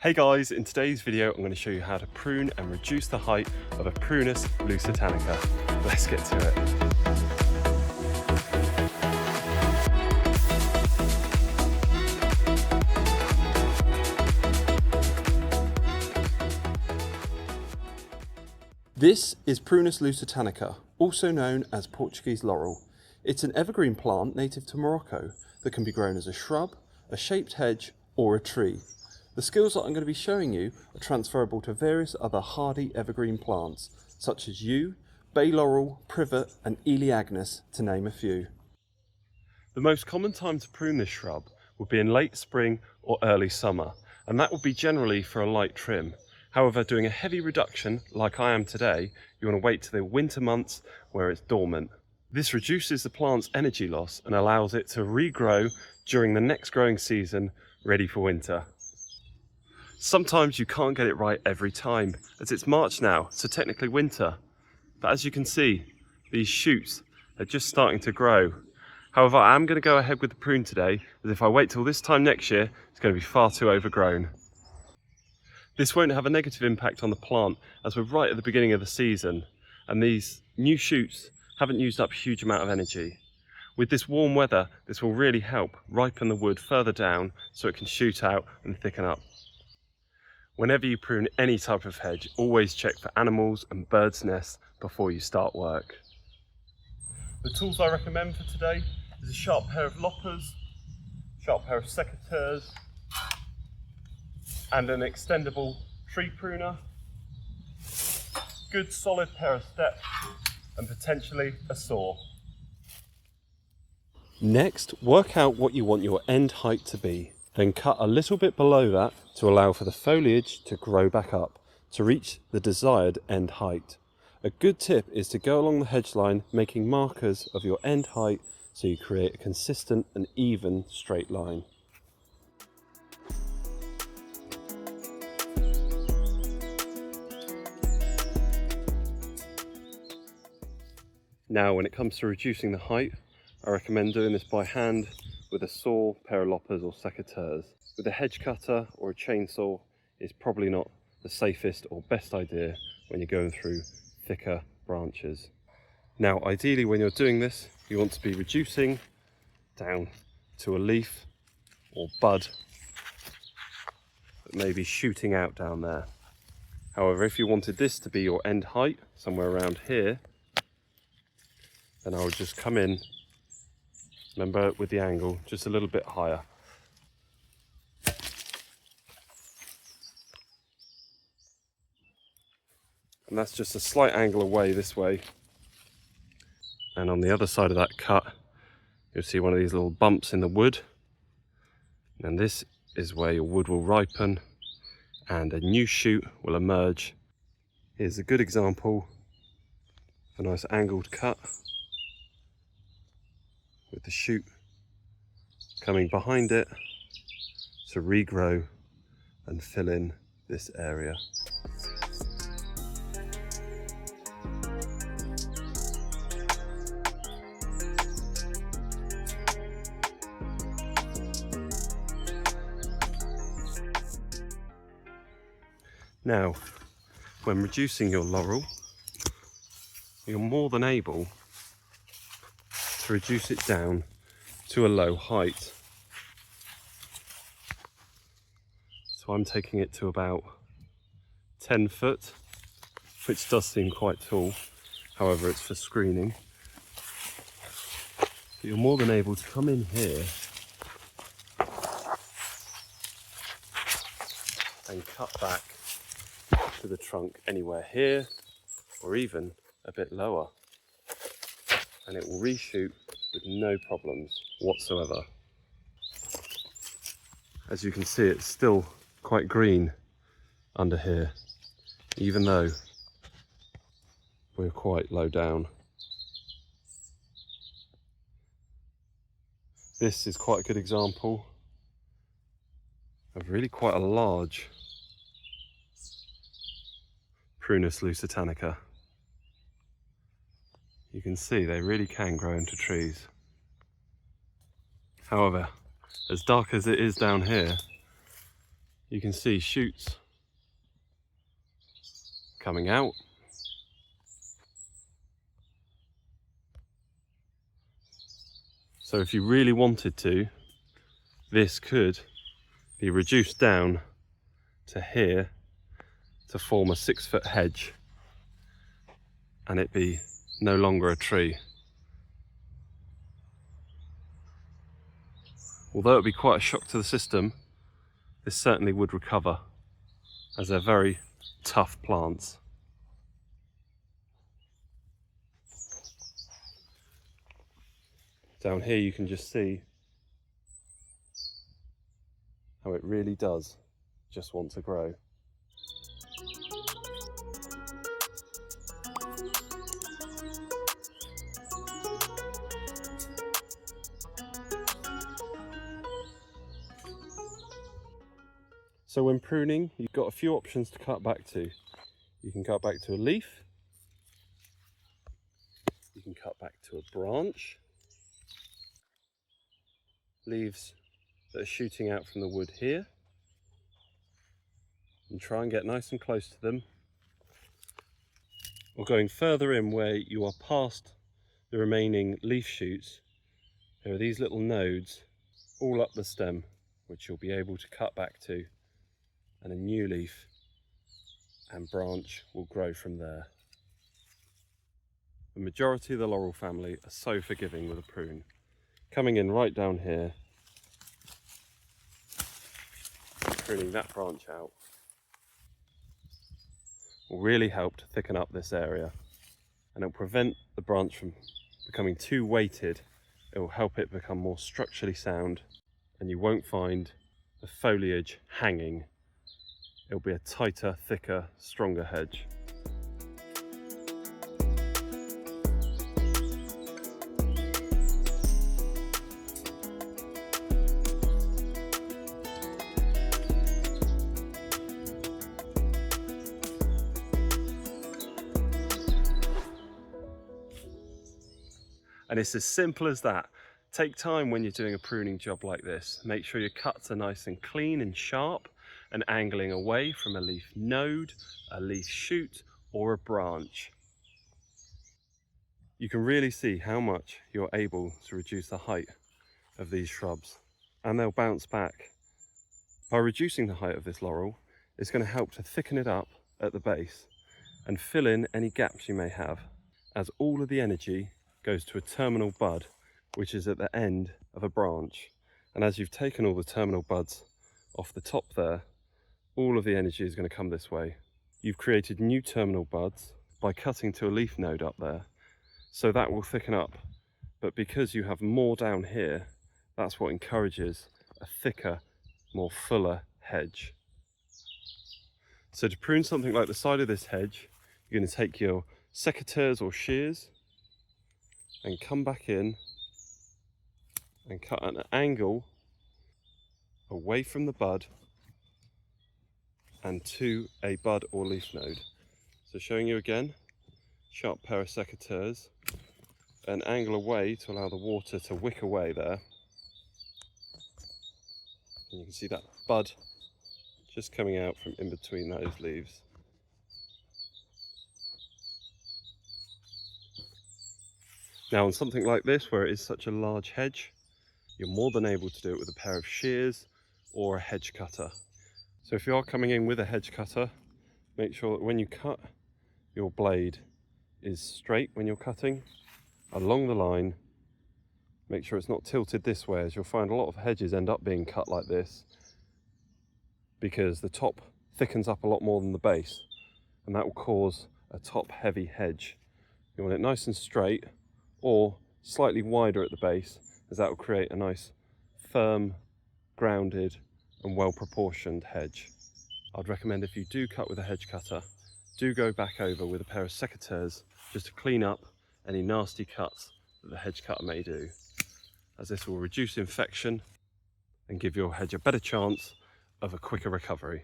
Hey guys, in today's video I'm going to show you how to prune and reduce the height of a Prunus Lusitanica. Let's get to it. This is Prunus Lusitanica, also known as Portuguese Laurel. It's an evergreen plant native to Morocco that can be grown as a shrub, a shaped hedge or a tree. The skills that I'm going to be showing you are transferable to various other hardy evergreen plants, such as yew, bay laurel, privet and Elaeagnus, to name a few. The most common time to prune this shrub would be in late spring or early summer, and that would be generally for a light trim. However, doing a heavy reduction, like I am today, you want to wait till the winter months where it's dormant. This reduces the plant's energy loss and allows it to regrow during the next growing season, ready for winter. Sometimes you can't get it right every time, as it's March now, so technically winter. But as you can see, these shoots are just starting to grow. However, I am going to go ahead with the prune today, as if I wait till this time next year, it's going to be far too overgrown. This won't have a negative impact on the plant, as we're right at the beginning of the season, and these new shoots haven't used up a huge amount of energy. With this warm weather, this will really help ripen the wood further down so it can shoot out and thicken up. Whenever you prune any type of hedge, always check for animals and birds' nests before you start work. The tools I recommend for today is a sharp pair of loppers, sharp pair of secateurs, and an extendable tree pruner, good solid pair of steps, and potentially a saw. Next, work out what you want your end height to be. Then cut a little bit below that to allow for the foliage to grow back up to reach the desired end height. A good tip is to go along the hedge line making markers of your end height so you create a consistent and even straight line. Now when it comes to reducing the height, I recommend doing this by hand with a saw, pair of loppers or secateurs. With a hedge cutter or a chainsaw is probably not the safest or best idea when you're going through thicker branches. Now ideally when you're doing this, you want to be reducing down to a leaf or bud that may be shooting out down there. However, if you wanted this to be your end height, somewhere around here, then I would just come in, remember with the angle, just a little bit higher. And that's just a slight angle away this way. And on the other side of that cut, you'll see one of these little bumps in the wood. And this is where your wood will ripen and a new shoot will emerge. Here's a good example of a nice angled cut with the shoot coming behind it to regrow and fill in this area. Now, when reducing your laurel, you're more than able to reduce it down to a low height. So I'm taking it to about 10 foot, which does seem quite tall. However, it's for screening. But you're more than able to come in here and cut back to the trunk anywhere here or even a bit lower, and it will reshoot with no problems whatsoever. As you can see, it's still quite green under here, even though we're quite low down. This is quite a good example of really quite a large Prunus Lusitanica. You can see they really can grow into trees. However, as dark as it is down here, You can see shoots coming out. So if you really wanted to, this could be reduced down to here to form a 6-foot hedge, and it be no longer a tree. Although it would be quite a shock to the system, this certainly would recover, as they're very tough plants. Down here you can just see how it really does just want to grow. So when pruning, you've got a few options to cut back to. You can cut back to a leaf, you can cut back to a branch, leaves that are shooting out from the wood here, and try and get nice and close to them, or going further in where you are past the remaining leaf shoots. There are these little nodes all up the stem which you'll be able to cut back to, and a new leaf and branch will grow from there. The majority of the laurel family are so forgiving with a prune. Coming in right down here, pruning that branch out will really help to thicken up this area, and it'll prevent the branch from becoming too weighted. It will help it become more structurally sound, and you won't find the foliage hanging. It'll be a tighter, thicker, stronger hedge. And it's as simple as that. Take time when you're doing a pruning job like this. Make sure your cuts are nice and clean and sharp, and angling away from a leaf node, a leaf shoot, or a branch. You can really see how much you're able to reduce the height of these shrubs, and they'll bounce back. By reducing the height of this laurel, it's going to help to thicken it up at the base and fill in any gaps you may have, as all of the energy goes to a terminal bud, which is at the end of a branch. And as you've taken all the terminal buds off the top there, all of the energy is going to come this way. You've created new terminal buds by cutting to a leaf node up there, so that will thicken up. But because you have more down here, that's what encourages a thicker, more fuller hedge. So to prune something like the side of this hedge, you're going to take your secateurs or shears and come back in and cut at an angle away from the bud and to a bud or leaf node. So showing you again, sharp pair of secateurs, an angle away to allow the water to wick away there. And you can see that bud just coming out from in between those leaves. Now on something like this, where it is such a large hedge, you're more than able to do it with a pair of shears or a hedge cutter. So if you are coming in with a hedge cutter, make sure that when you cut, your blade is straight when you're cutting along the line. Make sure it's not tilted this way, as you'll find a lot of hedges end up being cut like this because the top thickens up a lot more than the base, and that will cause a top heavy hedge. You want it nice and straight, or slightly wider at the base, as that will create a nice firm, grounded and well proportioned hedge. I'd recommend, if you do cut with a hedge cutter, do go back over with a pair of secateurs just to clean up any nasty cuts that the hedge cutter may do, as this will reduce infection and give your hedge a better chance of a quicker recovery.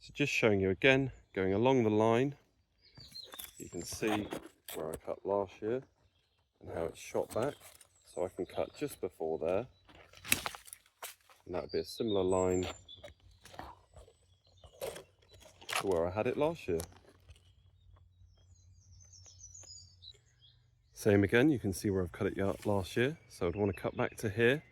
So just showing you again, going along the line, you can see where I cut last year and how it's shot back. So I can cut just before there, and that would be a similar line to where I had it last year. Same again, you can see where I've cut it last year, so I'd want to cut back to here,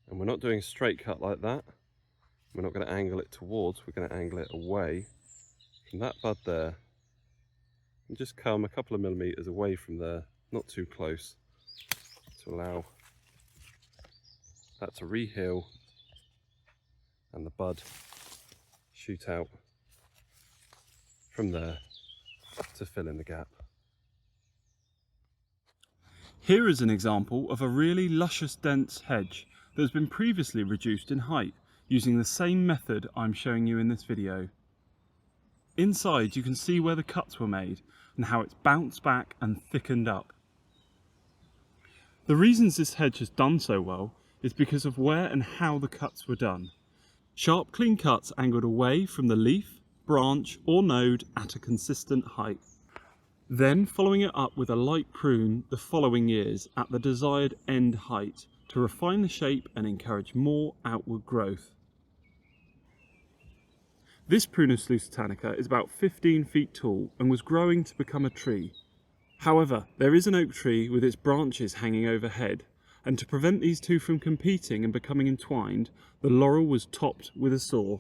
and we're not doing a straight cut like that. We're not going to angle it towards, we're going to angle it away from that bud there, and just come a couple of millimeters away from there, not too close, to allow that to re-heal and the bud shoot out from there to fill in the gap. Here is an example of a really luscious dense hedge that has been previously reduced in height using the same method I'm showing you in this video. Inside you can see where the cuts were made and how it's bounced back and thickened up. The reasons this hedge has done so well is because of where and how the cuts were done. Sharp, clean cuts angled away from the leaf, branch or node at a consistent height. Then following it up with a light prune the following years at the desired end height to refine the shape and encourage more outward growth. This Prunus Lusitanica is about 15 feet tall and was growing to become a tree. However, there is an oak tree with its branches hanging overhead, and to prevent these two from competing and becoming entwined, the laurel was topped with a saw.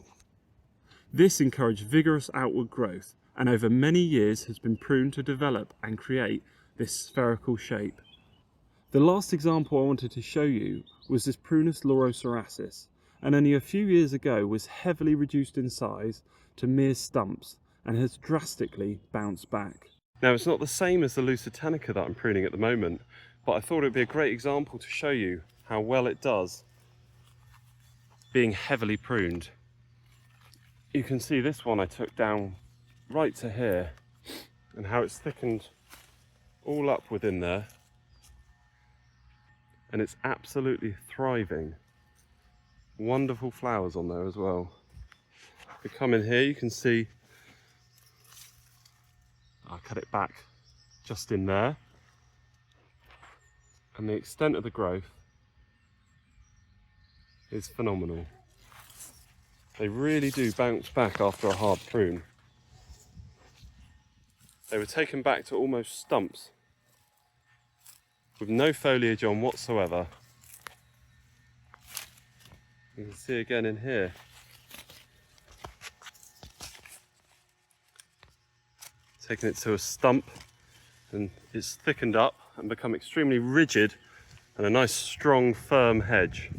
This encouraged vigorous outward growth, and over many years has been pruned to develop and create this spherical shape. The last example I wanted to show you was this Prunus Lusitanica, and only a few years ago was heavily reduced in size to mere stumps and has drastically bounced back. Now it's not the same as the Lusitanica that I'm pruning at the moment, but I thought it would be a great example to show you how well it does being heavily pruned. You can see this one I took down right to here and how it's thickened all up within there, and it's absolutely thriving. Wonderful flowers on there as well. If you come in here you can see I cut it back just in there, and the extent of the growth is phenomenal. They really do bounce back after a hard prune. They were taken back to almost stumps with no foliage on whatsoever. You can see again in here. Taking it to a stump, and it's thickened up and become extremely rigid and a nice strong firm hedge.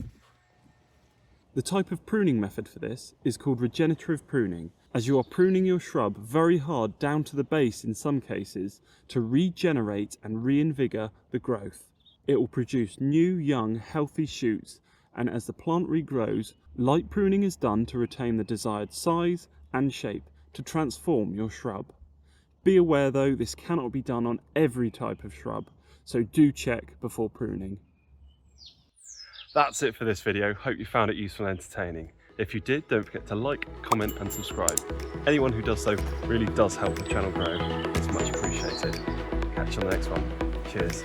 The type of pruning method for this is called regenerative pruning, as you are pruning your shrub very hard down to the base in some cases to regenerate and reinvigorate the growth. It will produce new, young, healthy shoots, and as the plant regrows, light pruning is done to retain the desired size and shape to transform your shrub. Be aware though, this cannot be done on every type of shrub, so do check before pruning. That's it for this video. Hope you found it useful and entertaining. If you did, don't forget to like, comment and subscribe. Anyone who does so really does help the channel grow. It's much appreciated. Catch you on the next one. Cheers.